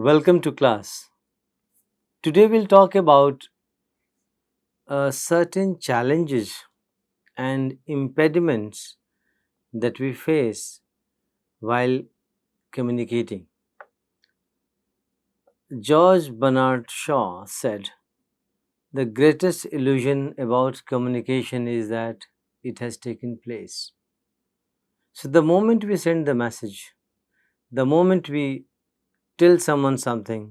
Welcome to class. Today we'll talk about certain challenges and impediments that we face while communicating. George Bernard Shaw said, "The greatest illusion about communication is that it has taken place." So, the moment we send the message, the moment we tell someone something,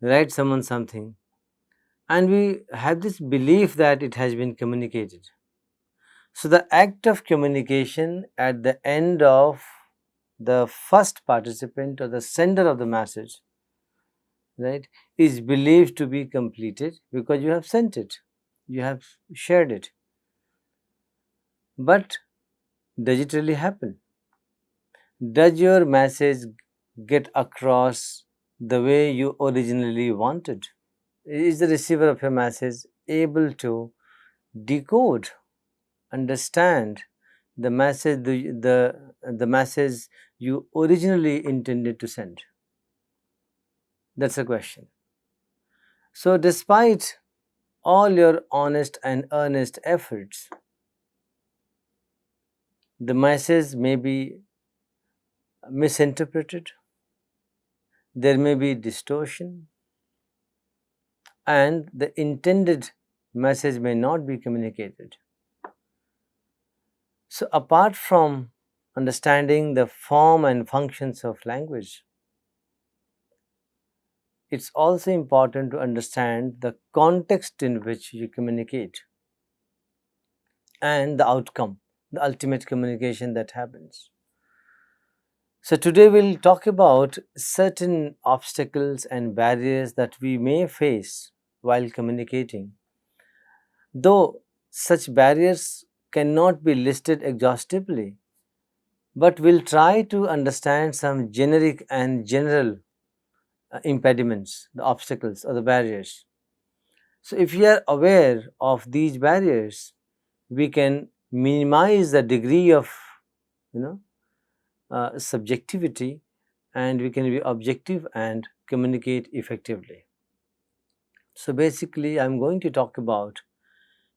write someone something, and we have this belief that it has been communicated. So, the act of communication at the end of the first participant or the sender of the message, right, is believed to be completed because you have sent it, you have shared it. But does it really happen? Does your message get across the way you originally wanted? Is the receiver of your message able to decode, understand the message you originally intended to send? That's a question. So, despite all your honest and earnest efforts, the message may be misinterpreted, there may be distortion, and the intended message may not be communicated. So, apart from understanding the form and functions of language, it's also important to understand the context in which you communicate and the outcome, the ultimate communication that happens. So, today we'll talk about certain obstacles and barriers that we may face while communicating. Though such barriers cannot be listed exhaustively, but we'll try to understand some generic and general impediments, the obstacles or the barriers. So, if we are aware of these barriers, we can minimize the degree of you know subjectivity, and we can be objective and communicate effectively. So, basically, I'm going to talk about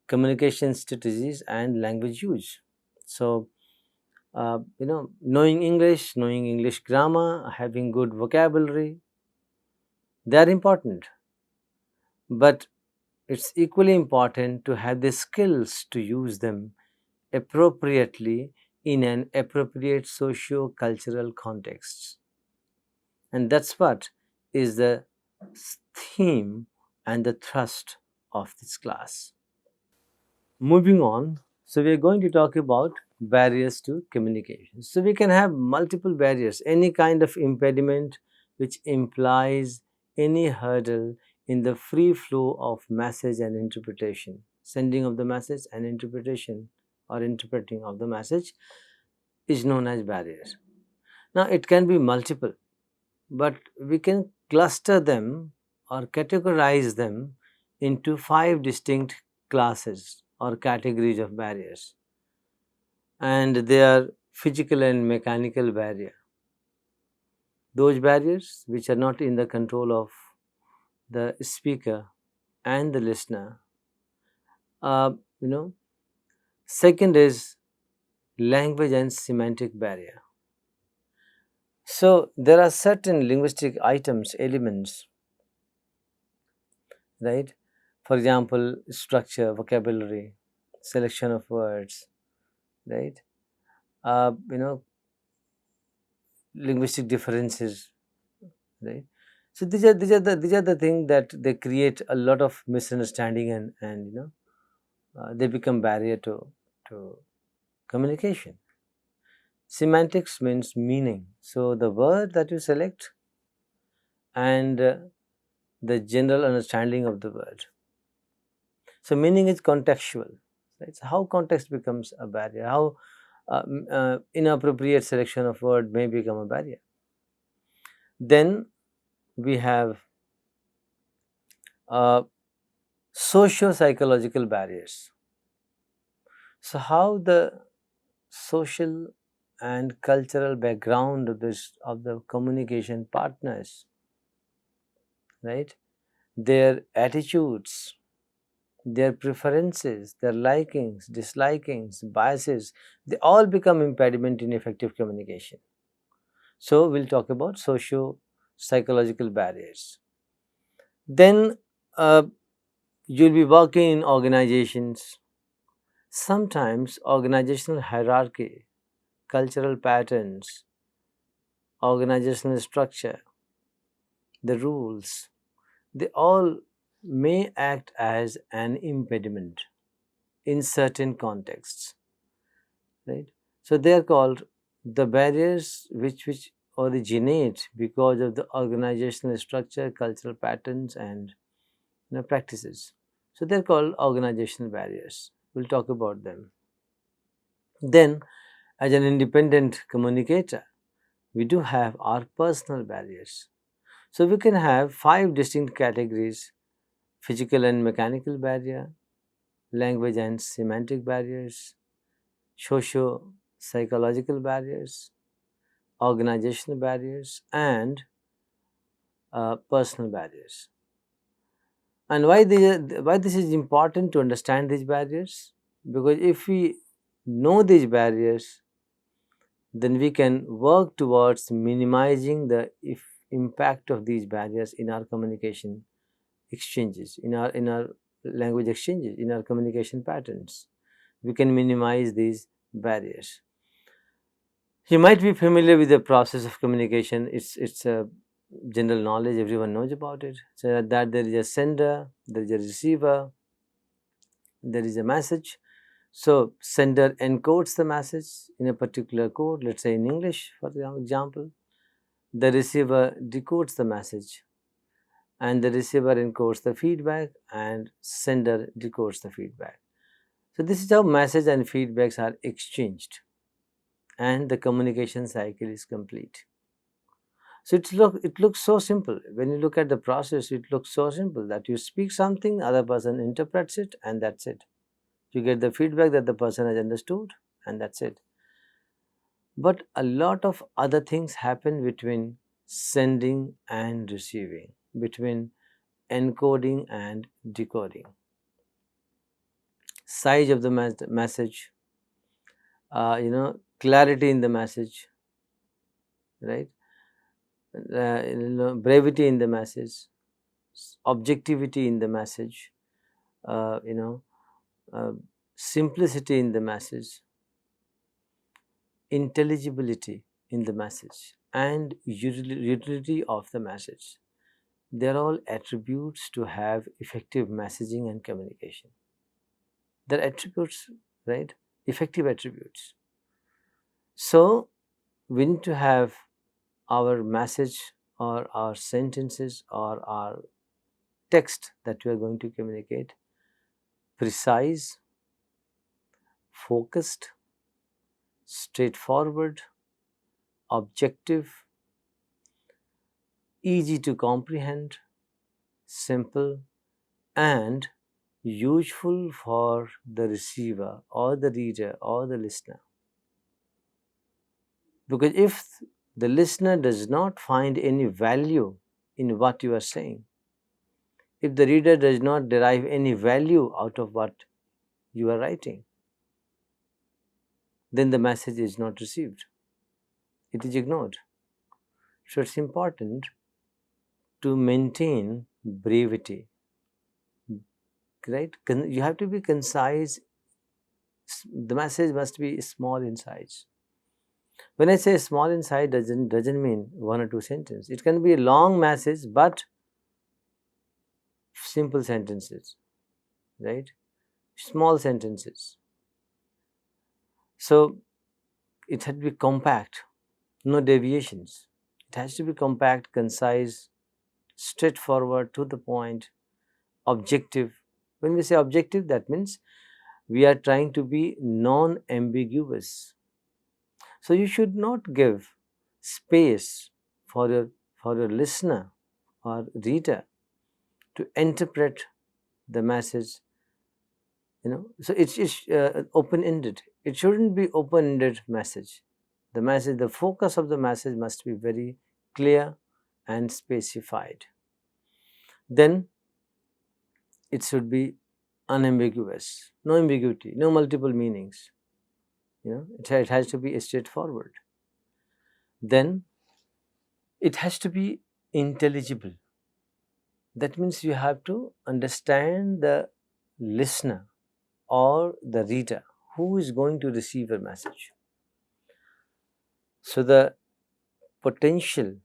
communication strategies and language use. So, knowing English grammar, having good vocabulary, they are important, but it's equally important to have the skills to use them appropriately in an appropriate socio-cultural context. And that's what is the theme and the thrust of this class. Moving on, so we are going to talk about barriers to communication. So we can have multiple barriers, any kind of impediment which implies any hurdle in the free flow of message and interpretation, sending of the message and interpretation or interpreting of the message is known as barriers. Now it can be multiple, but we can cluster them or categorize them into 5 distinct classes or categories of barriers, and they are physical and mechanical barrier. Those barriers which are not in the control of the speaker and the listener. Uh, you know, Second is language and semantic barrier. So there are certain linguistic items, elements, right? For example, structure, vocabulary, selection of words, right? Uh, you know, Linguistic differences, right? So these are the things that they create a lot of misunderstanding, and they become barrier to communication. Semantics means meaning. So the word that you select and the general understanding of the word. So meaning is contextual, right? So how context becomes a barrier, how inappropriate selection of word may become a barrier. Then we have socio-psychological barriers. So how the social and cultural background of the communication partners right? Their attitudes, their preferences, their likings, dislikings, biases, they all become impediment in effective communication. So we'll talk about socio-psychological barriers. Then you'll be working in organizations. Sometimes organizational hierarchy, cultural patterns, organizational structure, the rules, they all may act as an impediment in certain contexts, right? So they are called the barriers which originate because of the organizational structure, cultural patterns, and practices. So they're called organizational barriers. We'll talk about them. Then, as an independent communicator, we do have our personal barriers. So we can have five distinct categories: physical and mechanical barrier, language and semantic barriers, socio psychological barriers, organizational barriers, and personal barriers. And why this is important to understand these barriers? Because if we know these barriers, then we can work towards minimizing the impact of these barriers in our communication exchanges, in our language exchanges, in our communication patterns. We can minimize these barriers. You might be familiar with the process of communication. It's a general knowledge. Everyone knows about it. So that there is a sender, there is a receiver, there is a message. So sender encodes the message in a particular code. Let's say in English, for example. The receiver decodes the message, and the receiver encodes the feedback, and sender decodes the feedback. So this is how message and feedbacks are exchanged, and the communication cycle is complete. So it looks so simple. When you look at the process, it looks so simple that you speak something, other person interprets it, and that's it. You get the feedback that the person has understood, and that's it. But a lot of other things happen between sending and receiving, between encoding and decoding. Size of the message, clarity in the message, right? Brevity in the message, objectivity in the message, uh, you know, uh, simplicity in the message, intelligibility in the message, and utility of the message. They're all attributes to have effective messaging and communication. They're attributes, right? Effective attributes. So we need to have our message or our sentences or our text that we are going to communicate precise, focused, straightforward, objective, easy to comprehend, simple, and useful for the receiver or the reader or the listener. Because if the listener does not find any value in what you are saying, if the reader does not derive any value out of what you are writing, then the message is not received. It is ignored. So it's important to maintain brevity, right? You have to be concise. The message must be small in size. When I say small in size, doesn't mean one or two sentences. It can be a long message, but simple sentences, right? Small sentences. So it had to be compact, no deviations. It has to be compact, concise, straightforward, to the point, objective. When we say objective, that means we are trying to be non ambiguous. So you should not give space for your listener or reader to interpret the message. So it's open ended. It shouldn't be open ended message. The focus of the message must be very clear and specified. then it should be unambiguous, no ambiguity, no multiple meanings. It has to be straightforward. Then it has to be intelligible. That means you have to understand the listener or the reader who is going to receive a message. So the potential,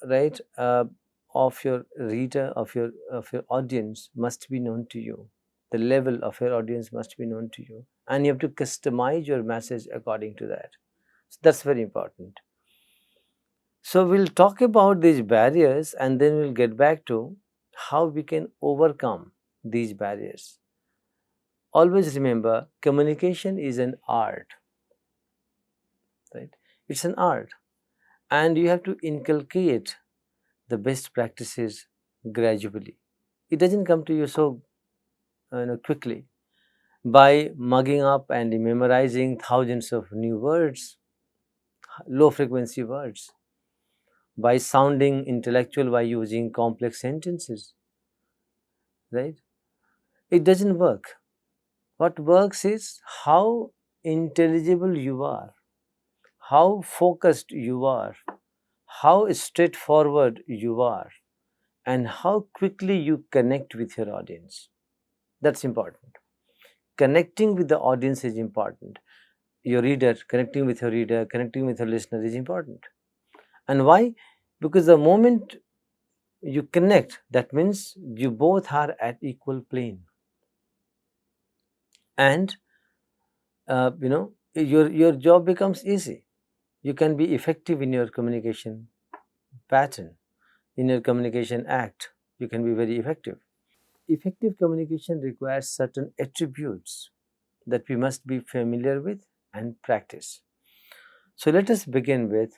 right, of your reader, of your audience must be known to you. The level of your audience must be known to you, and you have to customize your message according to that. So that's very important. So we'll talk about these barriers, and then we'll get back to how we can overcome these barriers. Always remember, communication is an art, right? It's an art, and you have to inculcate the best practices gradually. It doesn't come to you so quickly by mugging up and memorizing thousands of new words, low frequency words, by sounding intellectual by using complex sentences, right? It doesn't work. What works is how intelligible you are, how focused you are, how straightforward you are, and how quickly you connect with your audience. That's important. Connecting with the audience is important. Your reader, connecting with your reader, connecting with your listener is important. And why? Because the moment you connect, that means you both are at equal plane. And your job becomes easy. You can be effective in your communication pattern, in your communication act. You can be very effective. Effective communication requires certain attributes that we must be familiar with and practice. So let us begin with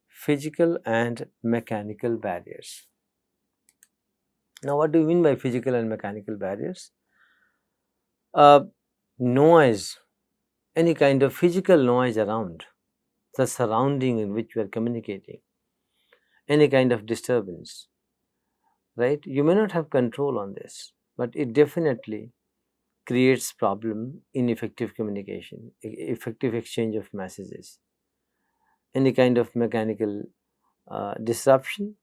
physical and mechanical barriers. Now, what do you mean by physical and mechanical barriers? Uh, Noise, any kind of physical noise around the surrounding in which we are communicating, any kind of disturbance, right? You may not have control on this, but it definitely creates problem in effective communication, effective exchange of messages. Any kind of mechanical disruption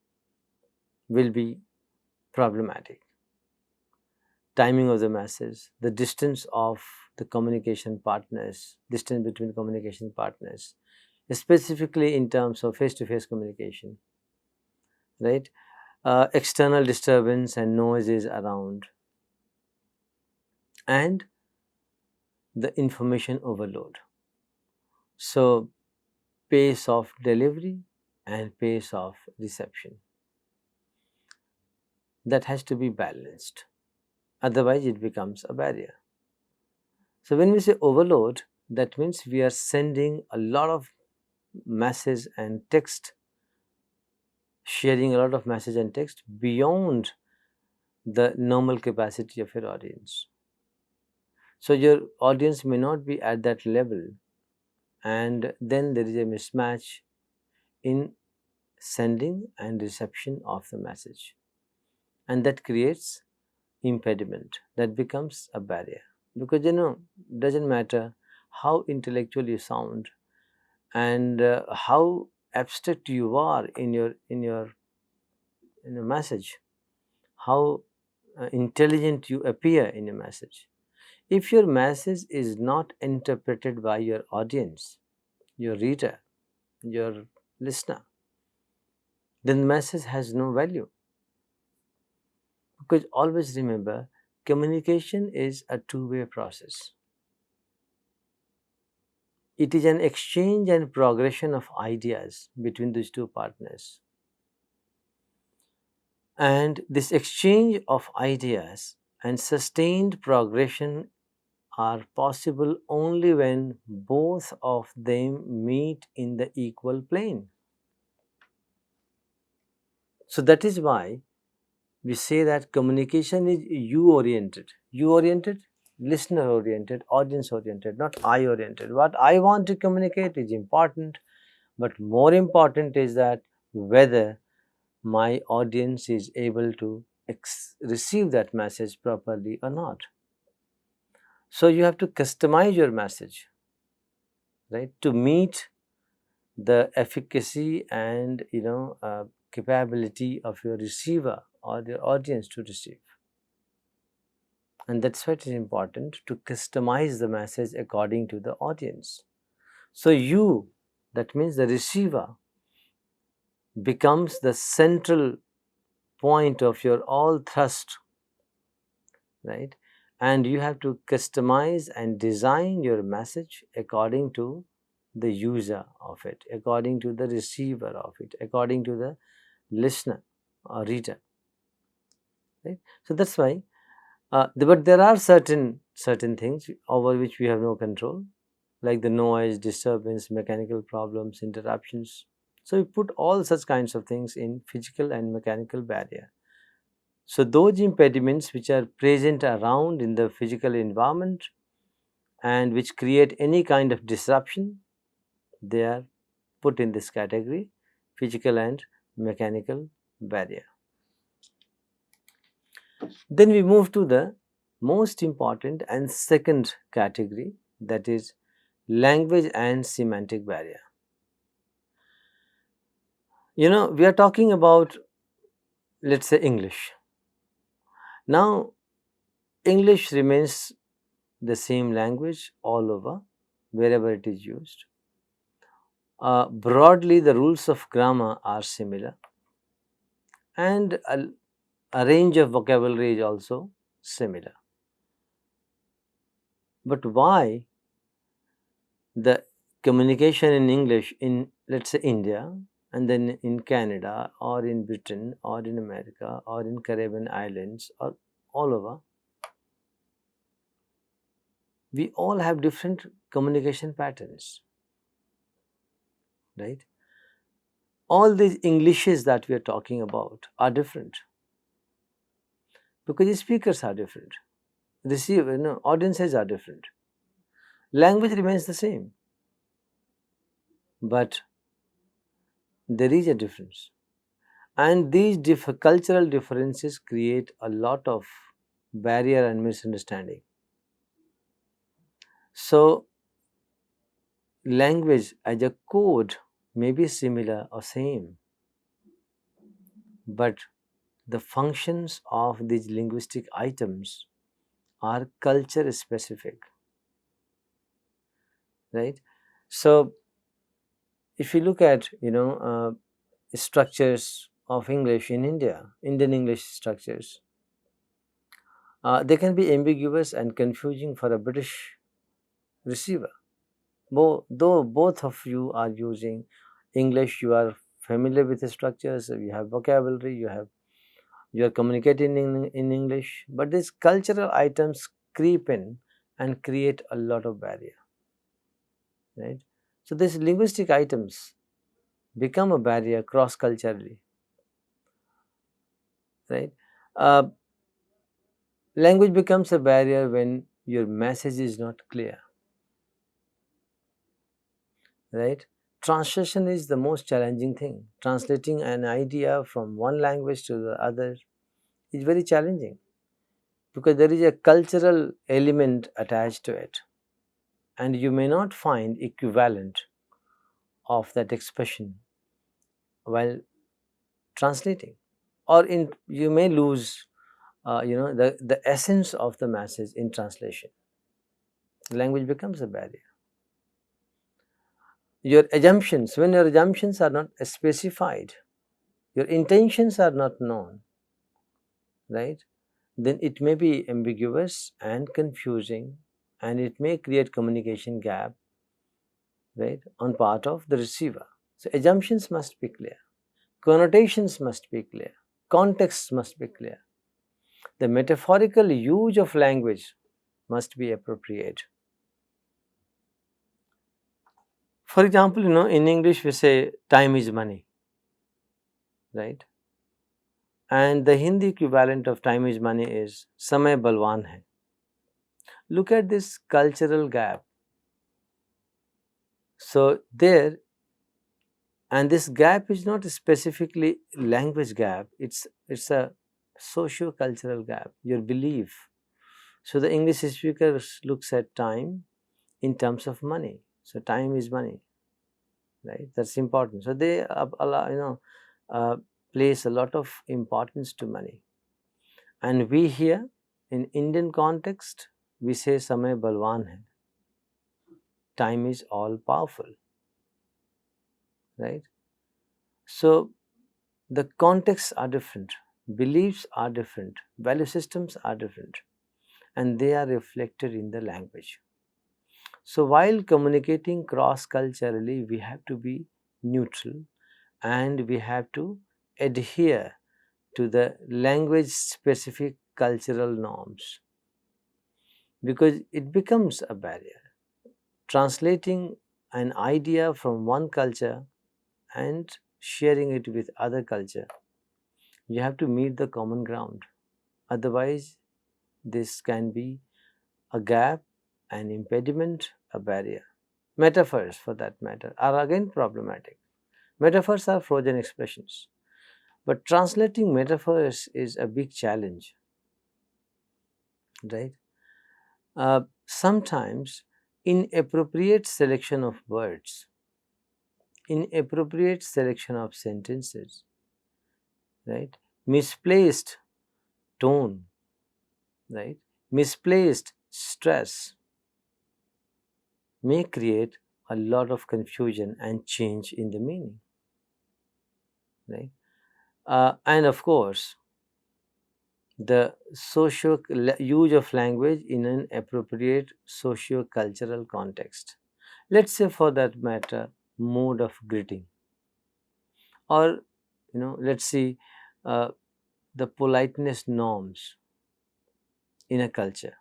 will be problematic. Timing of the message, the distance of the communication partners, distance between communication partners, specifically in terms of face-to-face communication, right? External disturbance and noises around, and the information overload. So, pace of delivery and pace of reception, that has to be balanced. Otherwise, it becomes a barrier. So, when we say overload, that means we are sending a lot of message and text, sharing a lot of message and text beyond the normal capacity of your audience. So, your audience may not be at that level, and then there is a mismatch in sending and reception of the message, and that creates impediment, that becomes a barrier. Because doesn't matter how intellectual you sound and how abstract you are in your message, how intelligent you appear in your message. If your message is not interpreted by your audience, your reader, your listener, then the message has no value. Because always remember, communication is a two-way process. It is an exchange and progression of ideas between these two partners. And this exchange of ideas and sustained progression are possible only when both of them meet in the equal plane. So that is why we say that communication is you oriented, listener oriented, audience oriented, not I oriented. What I want to communicate is important, but more important is that whether my audience is able to receive that message properly or not. So you have to customize your message, right, to meet the efficacy and capability of your receiver or your audience to receive. And that's why it is important to customize the message according to the audience. So you, that means the receiver, becomes the central point of your all thrust, right? And you have to customize and design your message according to the user of it, according to the receiver of it, according to the listener or reader, right? So that's why, but there are certain things over which we have no control, like the noise, disturbance, mechanical problems, interruptions. So we put all such kinds of things in physical and mechanical barrier. So those impediments which are present around in the physical environment and which create any kind of disruption, they are put in this category, physical and mechanical barrier. Then we move to the most important and second category, that is language and semantic barrier. We are talking about, let's say, English. Now, English remains the same language all over, wherever it is used. Broadly, the rules of grammar are similar, and a range of vocabulary is also similar. But why the communication in English in, let's say, India, and then in Canada or in Britain or in America or in Caribbean islands or all over, we all have different communication patterns, right? All these Englishes that we are talking about are different because the speakers are different, audiences are different. Language remains the same, but there is a difference, and these cultural differences create a lot of barrier and misunderstanding. So language as a code may be similar or same, but the functions of these linguistic items are culture specific, right? So if you look at structures of English in India, Indian English structures, they can be ambiguous and confusing for a British receiver. Though both of you are using English, you are familiar with the structures, you have vocabulary, you are communicating in English, but these cultural items creep in and create a lot of barrier, right? So these linguistic items become a barrier cross culturally, right? Uh, Language becomes a barrier when your message is not clear, right? Translation is the most challenging thing. Translating an idea from one language to the other is very challenging because there is a cultural element attached to it, and you may not find equivalent of that expression while translating, or in you may lose the essence of the message in translation. Language becomes a barrier. Your assumptions, when your assumptions are not specified, your intentions are not known, right, then it may be ambiguous and confusing, and it may create communication gap, right, on part of the receiver. So assumptions must be clear, connotations must be clear, context must be clear, the metaphorical use of language must be appropriate. For example, in English we say time is money, right? And the Hindi equivalent of time is money is samay balwan hai. Look at this cultural gap. So there And this gap is not specifically language gap, it's a socio-cultural gap, your belief. So the English speaker looks at time in terms of money. So time is money, right? That's important. So they uh, place a lot of importance to money. And we here in Indian context, we say samay balwan hai. Time is all powerful, right? So the contexts are different, beliefs are different, value systems are different, and they are reflected in the language. So while communicating cross culturally, we have to be neutral and we have to adhere to the language specific cultural norms, because it becomes a barrier. Translating an idea from one culture and sharing it with other culture, you have to meet the common ground. Otherwise, this can be a gap, an impediment, a barrier. Metaphors, for that matter, are again problematic. Metaphors are frozen expressions, but translating metaphors is a big challenge, right? Sometimes inappropriate selection of words, inappropriate selection of sentences, right? Misplaced tone, right? Misplaced stress may create a lot of confusion and change in the meaning, right? And of course, the use of language in an appropriate socio-cultural context. Let's say, for that matter, mode of greeting, or let's see uh, the politeness norms in a culture.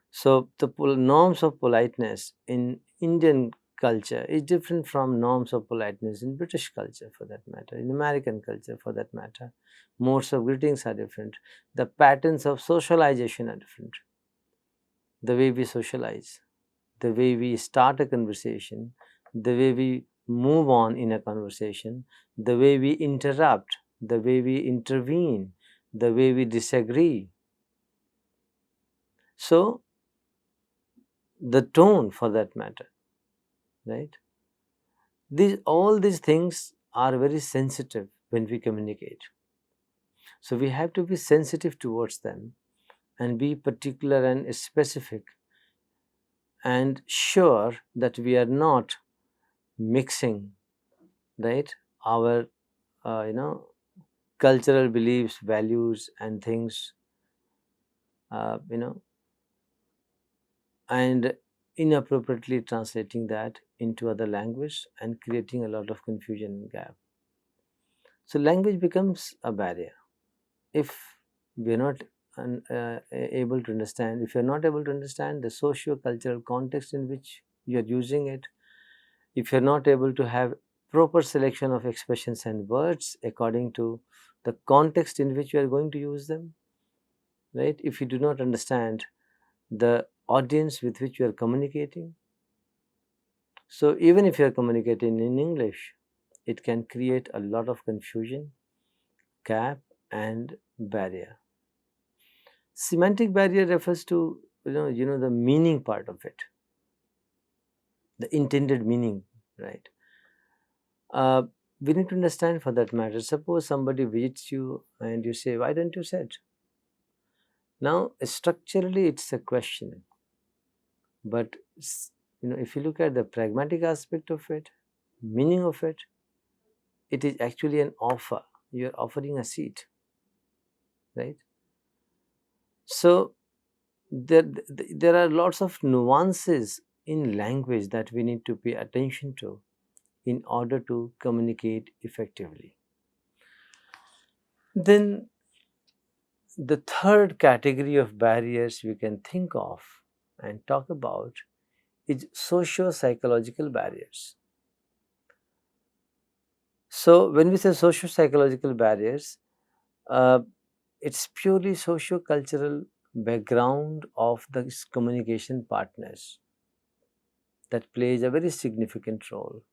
So the norms of politeness in Indian culture is different from norms of politeness in British culture, for that matter, in American culture, for that matter. Modes of greetings are different. The patterns of socialization are different. The way we socialize, the way we start a conversation, the way we move on in a conversation, the way we interrupt, the way we intervene, the way we disagree. So the tone, for that matter, right? All these things are very sensitive when we communicate. So we have to be sensitive towards them and be particular and specific and sure that we are not mixing, right, our uh, you know cultural beliefs, values, and things, uh, you know and inappropriately translating that into other language and creating a lot of confusion and gap. So language becomes a barrier if we are not able to understand, if you are not able to understand the socio-cultural context in which you are using it, if you are not able to have proper selection of expressions and words according to the context in which you are going to use them, right? If you do not understand the audience with which you are communicating, so even if you are communicating in English, it can create a lot of confusion, gap, and barrier. Semantic barrier refers to the meaning part of it, the intended meaning, right? Uh, we need to understand, for that matter. Suppose somebody visits you and you say, "Why don't you sit?" Now, structurally, it's a question, but if you look at the pragmatic aspect of it, meaning of it, it is actually an offer. You're offering a seat, right? So there are lots of nuances in language that we need to pay attention to in order to communicate effectively. Then the third category of barriers we can think of and talk about is socio-psychological barriers. So when we say socio-psychological barriers, uh, it's purely socio-cultural background of the communication partners that plays a very significant role.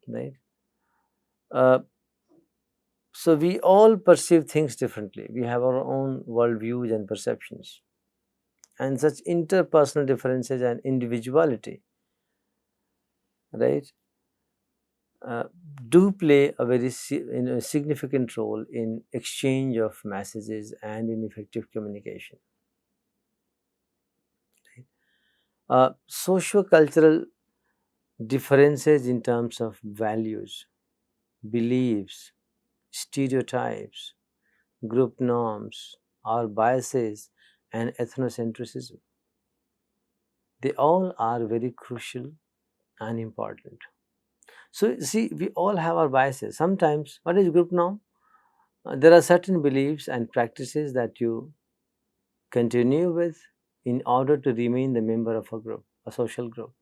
right? Uh, so we all perceive things differently. We have our own worldviews and perceptions, and such interpersonal differences and individuality, right, uh, do play a very significant role in exchange of messages and in effective communication. Socio-cultural differences in terms of values, beliefs, stereotypes, group norms, or biases, and ethnocentrism, they all are very crucial and important. So, see, we all have our biases. Sometimes, what is group norm? There are certain beliefs and practices that you continue with in order to remain the member of a group, a social group.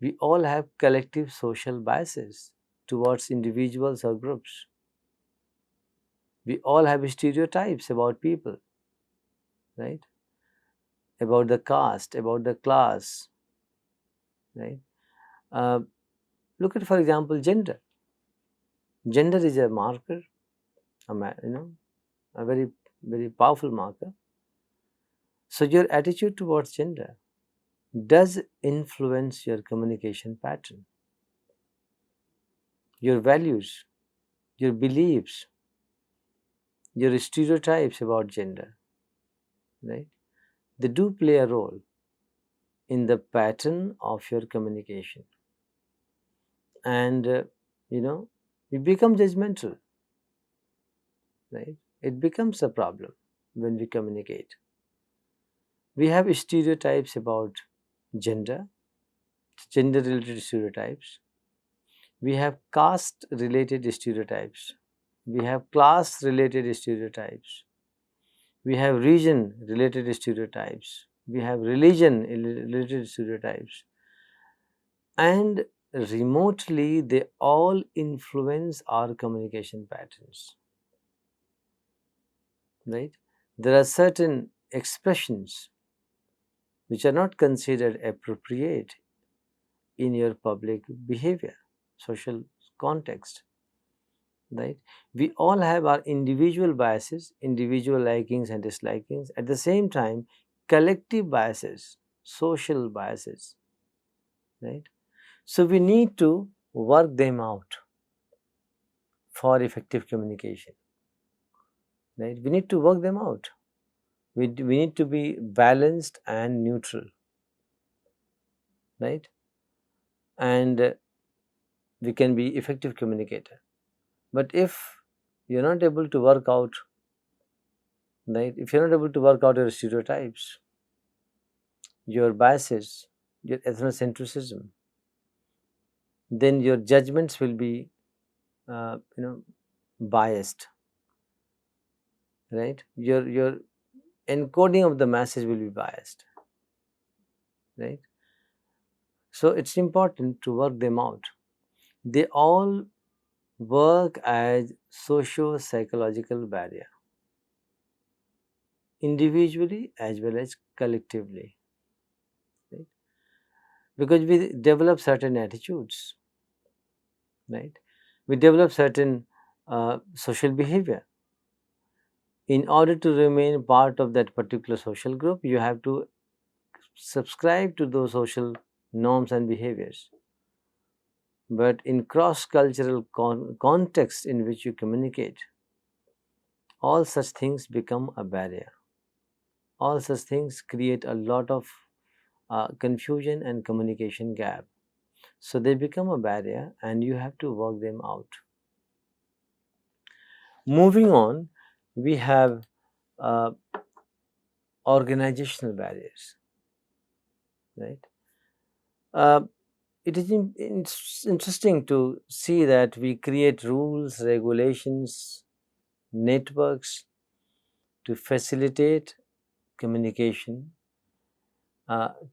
We all have collective social biases towards individuals or groups. We all have stereotypes about people, right? About the caste, about the class, right? Uh, Look at, for example, gender. Gender is a marker, a very, very powerful marker. So your attitude towards gender does influence your communication pattern, your values, your beliefs, your stereotypes about gender, right? They do play a role in the pattern of your communication. And, you become judgmental, right? It becomes a problem when we communicate. We have stereotypes about gender, gender related stereotypes. We have caste related stereotypes. We have class related stereotypes. We have region related stereotypes. We have religion related stereotypes. And remotely, they all influence our communication patterns, right? There are certain expressions which are not considered appropriate in your public behavior, social context, right? We all have our individual biases, individual likings and dislikings. At the same time, collective biases, social biases, right? So we need to work them out for effective communication, right? We need to work them out. We need to be balanced and neutral, right? And we can be effective communicator. But if you're not able to work out, right? If you're not able to work out your stereotypes, your biases, your ethnocentrism, then your judgments will be, uh, you know, biased, right? Your encoding of the message will be biased, right? So it's important to work them out. They all work as socio-psychological barrier, individually as well as collectively, right? Because we develop certain attitudes, right? We develop certain social behavior. In order to remain part of that particular social group, you have to subscribe to those social norms and behaviors. But in cross-cultural context in which you communicate, all such things become a barrier. All such things create a lot of confusion and communication gap. So they become a barrier and you have to work them out. Moving on, we have uh, organizational barriers, right? Uh, it is interesting to see that we create rules, regulations, networks to facilitate communication,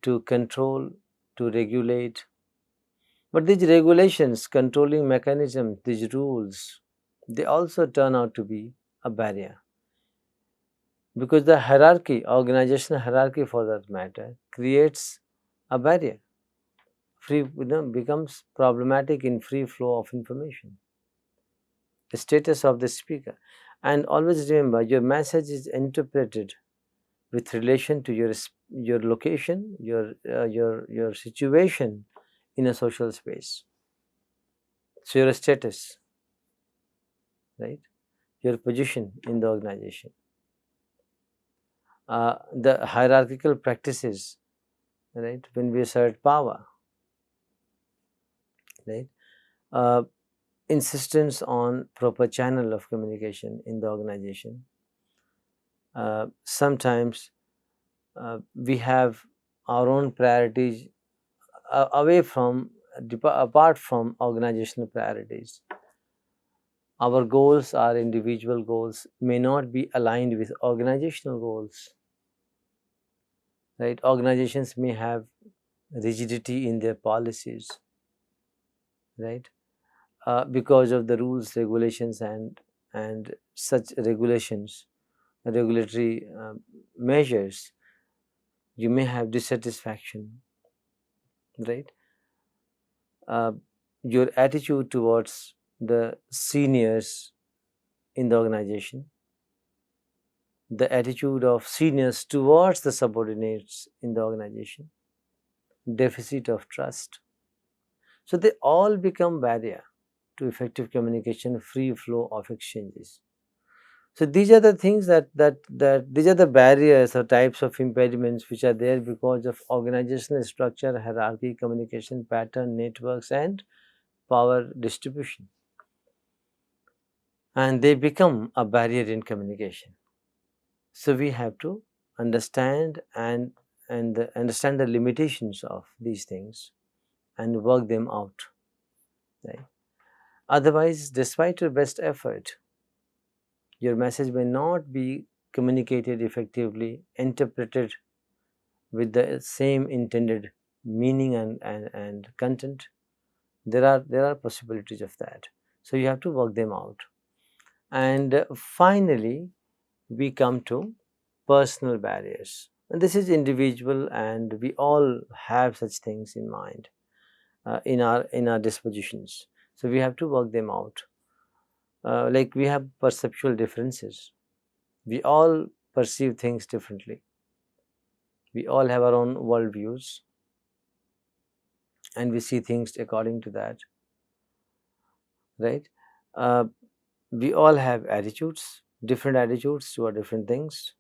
to control, to regulate. But these regulations, controlling mechanisms, these rules, they also turn out to be a barrier because the hierarchy, organizational hierarchy for that matter, creates a barrier becomes problematic in free flow of information. The status of the speaker, and always remember, your message is interpreted with relation to your location, your situation in a social space. So your status, right? Your position in the organization, the hierarchical practices, right? When we assert power, right? Uh, Insistence on proper channel of communication in the organization. Sometimes we have our own priorities away from apart from organizational priorities. Our goals, our individual goals, may not be aligned with organizational goals, right? Organizations may have rigidity in their policies, right? Because of the rules, regulations, and such regulations, regulatory measures, you may have dissatisfaction, right? uh, your attitude towards the seniors in the organization, the attitude of seniors towards the subordinates in the organization, deficit of trust. So they all become barrier to effective communication, free flow of exchanges. So these are the things that these are the barriers or types of impediments which are there because of organizational structure, hierarchy, communication pattern, networks, and power distribution. And they become a barrier in communication. So we have to understand and understand the limitations of these things and work them out. Right? Otherwise, despite your best effort, your message may not be communicated effectively, interpreted with the same intended meaning and content. There are possibilities of that. So you have to work them out. And finally, we come to personal barriers. And this is individual, and we all have such things in mind in our dispositions. So we have to work them out. Like we have perceptual differences. We all perceive things differently. We all have our own worldviews, and we see things according to that, right? Uh, we all have attitudes, different attitudes toward different things.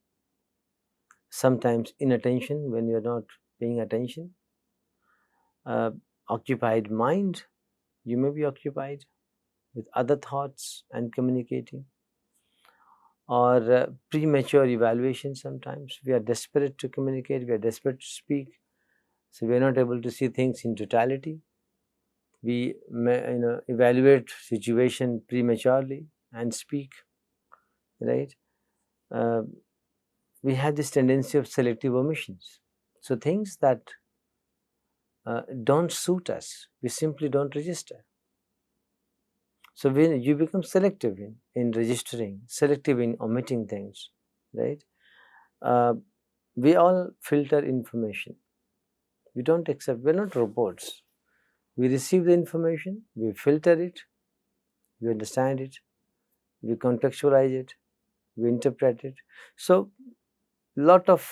Sometimes inattention when you're not paying attention. uh, Occupied mind, you may be occupied with other thoughts and communicating, or premature evaluation. Sometimes we are desperate to communicate, we are desperate to speak, so we are not able to see things in totality. We may, evaluate situation prematurely and speak, right? uh, we have this tendency of selective omissions. So things that don't suit us, we simply don't register. So when you become selective in registering, selective in omitting things, right? Uh, we all filter information. We don't accept, we're not robots. We receive the information, we filter it, we understand it, we contextualize it, we interpret it. So lot of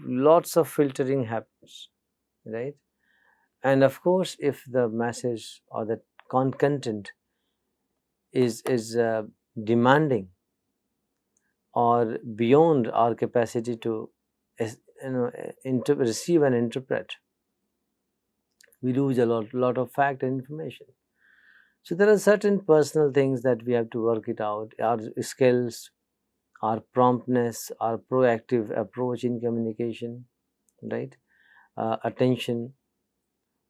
lots of filtering happens, right? And of course, if the message or the content is demanding or beyond our capacity to receive and interpret, we lose a lot of fact and information. So there are certain personal things that we have to work it out, our skills, our promptness, our proactive approach in communication, right? Attention,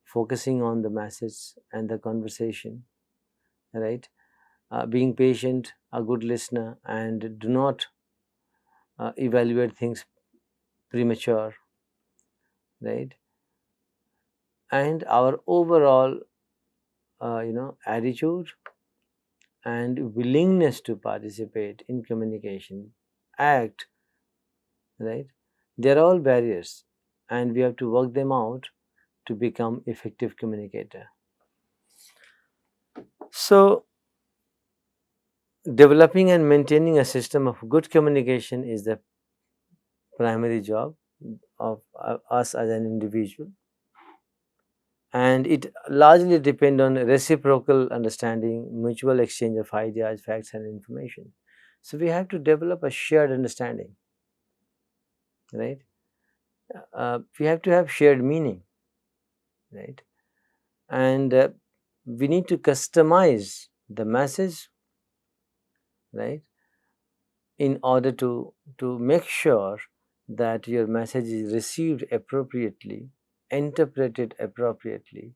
focusing on the message and the conversation, right? Being patient, a good listener, and do not evaluate things premature, right? And our overall attitude and willingness to participate in communication, act, right? They're all barriers, and we have to work them out to become effective communicator. So, developing and maintaining a system of good communication is the primary job of us as an individual, and it largely depends on reciprocal understanding, mutual exchange of ideas, facts and information. So we have to develop a shared understanding, right? We have to have shared meaning, right? And we need to customize the message, right, in order to make sure that your message is received appropriately, interpreted appropriately,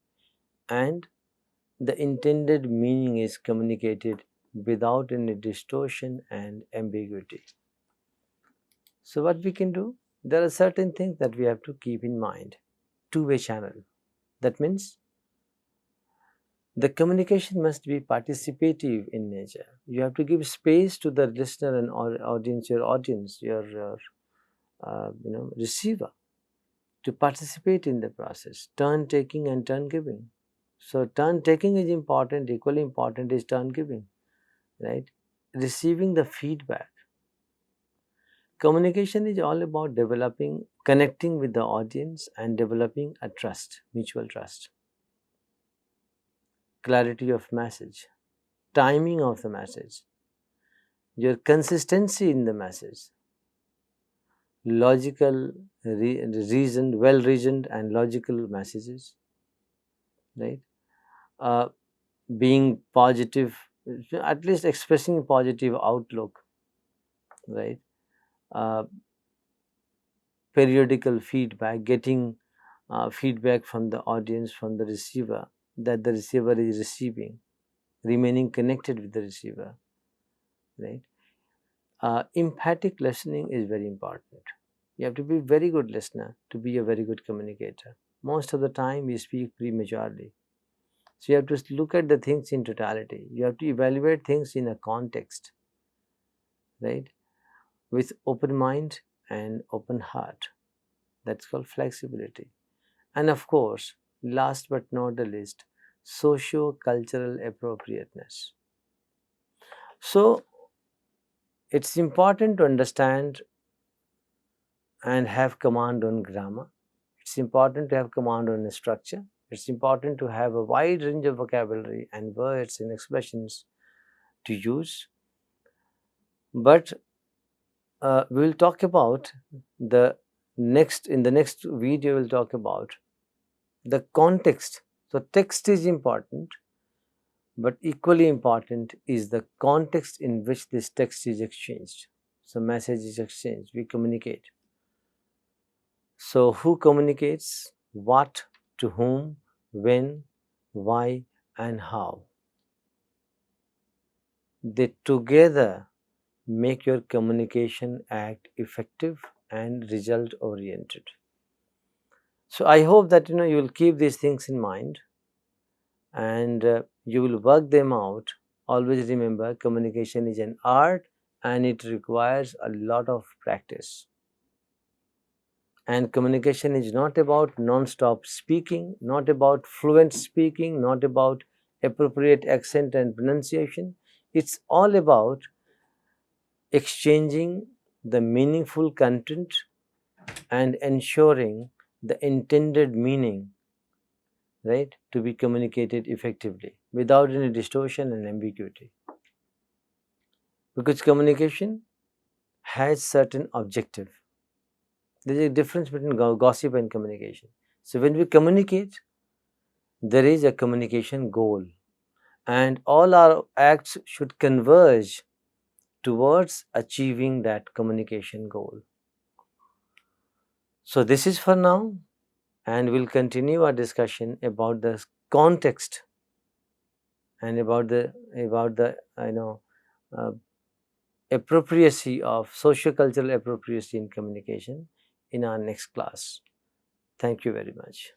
and the intended meaning is communicated without any distortion and ambiguity. So what we can do? There are certain things that we have to keep in mind. Two-way channel. That means the communication must be participative in nature. You have to give space to the listener and audience, your receiver, to participate in the process. Turn taking and turn giving. So turn taking is important. Equally important is turn giving, right? Receiving the feedback. Communication is all about developing, connecting with the audience and developing a trust, mutual trust. Clarity of message, timing of the message, your consistency in the message, logical, reasoned, well reasoned and logical messages, right? Uh, being positive, at least expressing a positive outlook, right? Uh, Periodical feedback, getting feedback from the audience, from the receiver, that the receiver is receiving, remaining connected with the receiver, right? Empathic listening is very important. You have to be a very good listener to be a very good communicator. Most of the time we speak prematurely. So you have to look at the things in totality. You have to evaluate things in a context, right? With open mind and open heart. That's called flexibility. And of course, last but not the least, socio-cultural appropriateness. So it's important to understand and have command on grammar. It's important to have command on structure. It's important to have a wide range of vocabulary and words and expressions to use. But we will talk about the in the next video we'll talk about the context. So text is important, but equally important is the context in which this text is exchanged. So message is exchanged, we communicate. So who communicates, what, to whom, when, why and how. They together make your communication act effective and result oriented. So I hope that you will keep these things in mind and you will work them out. Always remember, communication is an art and it requires a lot of practice. And communication is not about non-stop speaking, not about fluent speaking, not about appropriate accent and pronunciation. It's all about exchanging the meaningful content and ensuring the intended meaning, right, to be communicated effectively without any distortion and ambiguity. Because communication has certain objective. There is a difference between gossip and communication. So when we communicate, there is a communication goal, and all our acts should converge towards achieving that communication goal. So this is for now, and we'll continue our discussion about the context and about the uh, appropriacy of socio-cultural appropriacy in communication in our next class. Thank you very much.